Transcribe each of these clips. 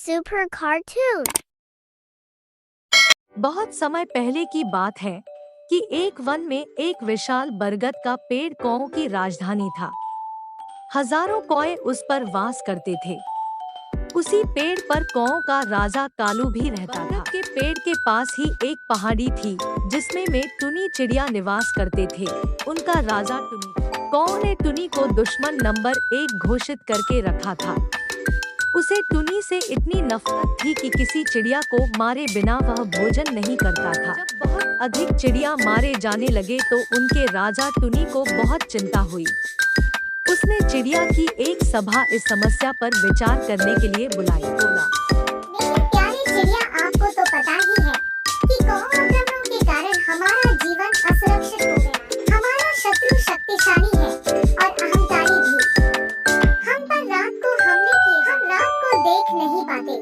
Super Cartoon। बहुत समय पहले की बात है कि एक वन में एक विशाल बरगद का पेड़ कौओं की राजधानी था। हजारों कौए उस पर वास करते थे। उसी पेड़ पर कौओं का राजा कालू भी रहता था। बरगद के पेड़ के पास ही एक पहाड़ी थी जिसमें में टुनी चिड़िया निवास करते थे। उनका राजा टुनी। कौओं ने टुनी को दुश्मन नंबर 1 घोषित करके रखा था। उसे टुनी से इतनी नफरत थी कि किसी चिड़िया को मारे बिना वह भोजन नहीं करता था। जब बहुत अधिक चिड़िया मारे जाने लगे तो उनके राजा टुनी को बहुत चिंता हुई। उसने चिड़िया की एक सभा इस समस्या पर विचार करने के लिए बुलाई। बोला, मेरे प्यारे चिड़िया, आपको तो पता ही है कि कौओं आक्रमणों के कारण हमारा जीवन असुरक्षित हो गया। हमारा शत्रु शक्तिशाली है और अहंकारी भी। हम पर रात को हमले किए, हम रात को देख नहीं पाते।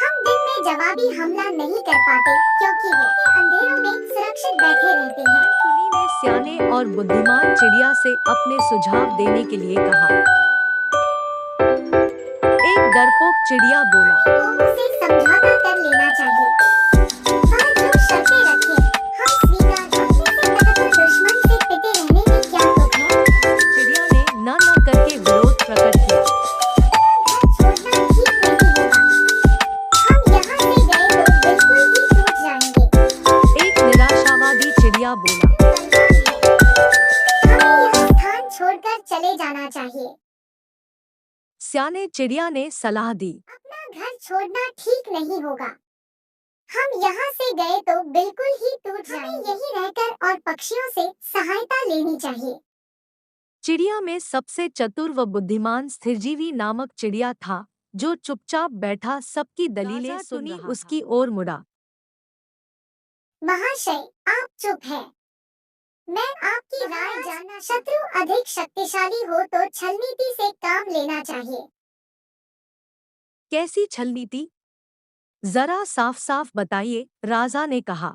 हम दिन में जवाबी हमला नहीं कर पाते क्योंकि वे अंधेरों में सुरक्षित बैठे रहते हैं। टुनी ने सियाने और बुद्धिमान चिड़िया से अपने सुझाव देने के लिए कहा। एक डरपोक चिड़िया बोला, कौओं से समझौता कर लेना चाहिए। वह जो शर्तें रखे, हम स्वीकार करते हैं। दुश्मन से पिटे रहने में क्या दुख है? चिड़िया ने न करके विरोध प्रकट किया। घर छोड़ना ठीक नहीं होगा। हम यहाँ से गए तो बिल्कुल ही टूट जाएंगे। एक निराशावादी चिड़िया बोला, हमें यह स्थान छोड़कर चले जाना चाहिए। सियाने चिड़िया ने सलाह दी। अपना घर छोड़ना ठीक नहीं होगा। हम यहाँ से गए तो बिल्कुल ही टूट जाएंगे। हमें यहीं रहकर और पक्षियों से सहायता लेनी चाहिए। चिड़िया में सबसे चतुर व बुद्धिमान स्थिरजीवी नामक चिड़िया था, जो चुपचाप बैठा सबकी दलीलें सुनी उसकी ओर मुड़ा। महाशय, आप चुप हैं। मैं आपकी राय जानना। शत्रु अधिक शक्तिशाली हो तो छलनीति से काम लेना चाहिए। कैसी छलनीति? जरा साफ साफ बताइए, राजा ने कहा।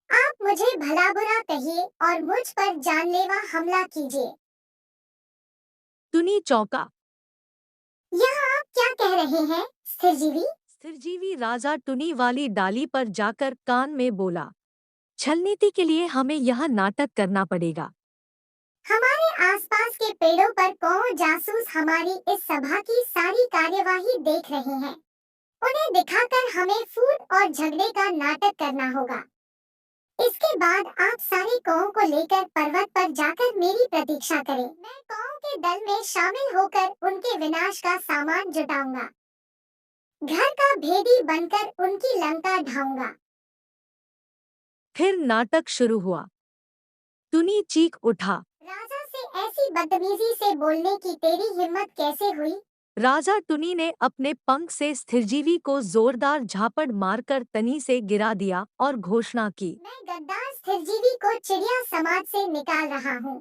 आप मुझे भला बुरा कहिए और मुझ पर जानलेवा हमला कीजिए। टुनी चौंका। यह आप क्या कह रहे हैं, स्थिरजीवी? स्थिरजीवी राजा टुनी वाली डाली पर जाकर कान में बोला, छलनीति के लिए हमें यह नाटक करना पड़ेगा। हमारे आसपास के पेड़ों पर कौन जासूस हमारी इस सभा की सारी कार्यवाही देख रहे हैं। उन्हें दिखाकर हमें फूट और झगड़े का नाटक करना होगा। इसके बाद आप सारे कौओं को लेकर पर्वत पर जाकर मेरी प्रतीक्षा करें। मैं कौओं के दल में शामिल होकर उनके विनाश का सामान जुटाऊंगा। घर का भेदी बनकर उनकी लंका ढाऊंगा। फिर नाटक शुरू हुआ। टुनी चीख उठा, राजा से ऐसी बदतमीजी से बोलने की तेरी हिम्मत कैसे हुई? राजा टुनी ने अपने पंख से स्थिरजीवी को जोरदार झापड़ मारकर तनी से गिरा दिया और घोषणा की, मैं गद्दार स्थिरजीवी को चिड़िया समाज से निकाल रहा हूँ।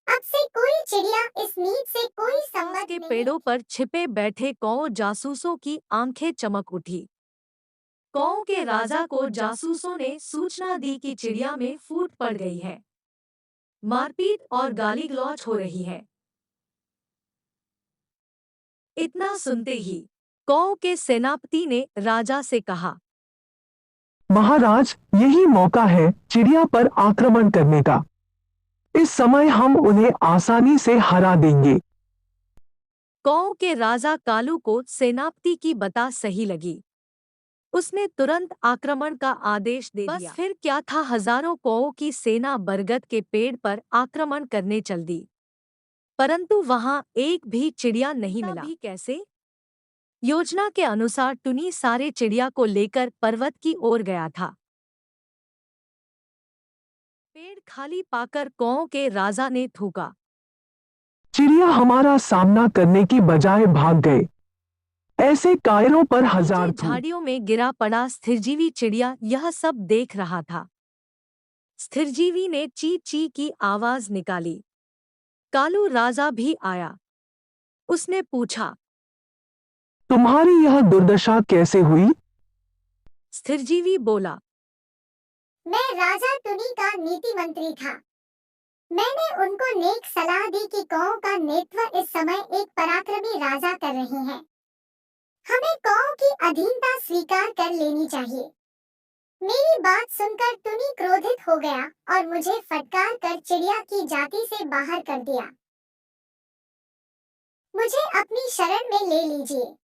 अब से कोई चिड़िया इस नीच से कोई संबंध के नहीं। पेड़ों पर छिपे बैठे कौओं जासूसों की आंखें चमक उठी। कौओं के राजा को जासूसों ने सूचना दी कि चिड़िया में फूट पड़ गई है। मारपीट और गाली गलौज हो रही है। इतना सुनते ही कौओं के सेनापति ने राजा से कहा, महाराज, यही मौका है चिड़िया पर आक्रमण करने का। इस समय हम उन्हें आसानी से हरा देंगे। कौओं के राजा कालू को सेनापति की बात सही लगी। उसने तुरंत आक्रमण का आदेश दे दिया। बस फिर क्या था, हजारों कौओं की सेना बरगद के पेड़ पर आक्रमण करने चल दी। परंतु वहां एक भी चिड़िया नहीं मिला। भी कैसे? योजना के अनुसार टुनी सारे चिड़िया को लेकर पर्वत की ओर गया था। पेड़ खाली पाकर कौओं के राजा ने थूका, चिड़िया हमारा सामना करने की बजाय भाग गए। ऐसे कायरों पर हजार झाड़ियों में गिरा पड़ा स्थिरजीवी चिड़िया यह सब देख रहा था। स्थिरजीवी ने ची ची की आवाज निकाली। कालू राजा भी आया। उसने पूछा, तुम्हारी यह दुर्दशा कैसे हुई? स्थिरजीवी बोला, मैं राजा टुनी का नीति मंत्री था। मैंने उनको नेक सलाह दी कि कौओं का नेतृत्व इस समय एक पराक्रमी राजा कर रहे हैं। हमें कौओं की अधीनता स्वीकार कर लेनी चाहिए। मेरी बात सुनकर टुनी क्रोधित हो गया और मुझे फटकार कर चिड़िया की जाति से बाहर कर दिया। मुझे अपनी शरण में ले लीजिए।